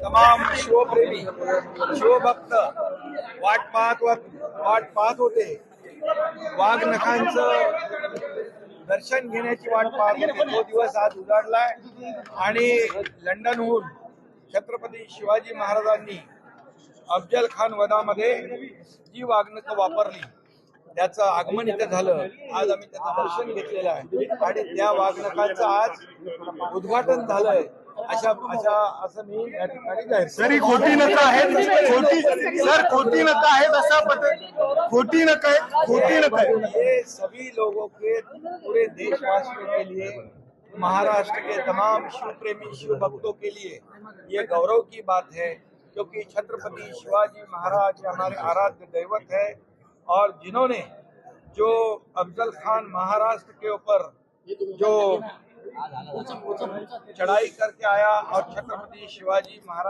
तमाम शिवप्रेमी शिवभक्त वाट पाहत होते. वाघ नखांचं दर्शन घेण्याची वाट पाहत होते. तो दिवस आज उजाडलाय आणि लंडनहून छत्रपती शिवाजी महाराजांनी अफजल खान वधामध्ये जी वाघनखं वापरली त्याचं आगमन इथे झालं. आज आम्ही त्याचं दर्शन घेतलेलं आहे आणि त्या वाघनखांचं आज उद्घाटन झालंय असं मी या ठिकाणी जाहीर करतो. सर, खोटी नका आहेत, खोटी नका आहेत असा खोटी नका है। ये सभी लोगों के पूरे देशवासियों के लिए, महाराष्ट्र के तमाम शिव प्रेमी शिव भक्तों के लिए ये गौरव की बात है, क्योंकि छत्रपति शिवाजी महाराज हमारे आराध्य दैवत है और जिन्होंने जो अफजल खान महाराष्ट्र के ऊपर जो चढ़ाई करके आया और छत्रपति शिवाजी महाराज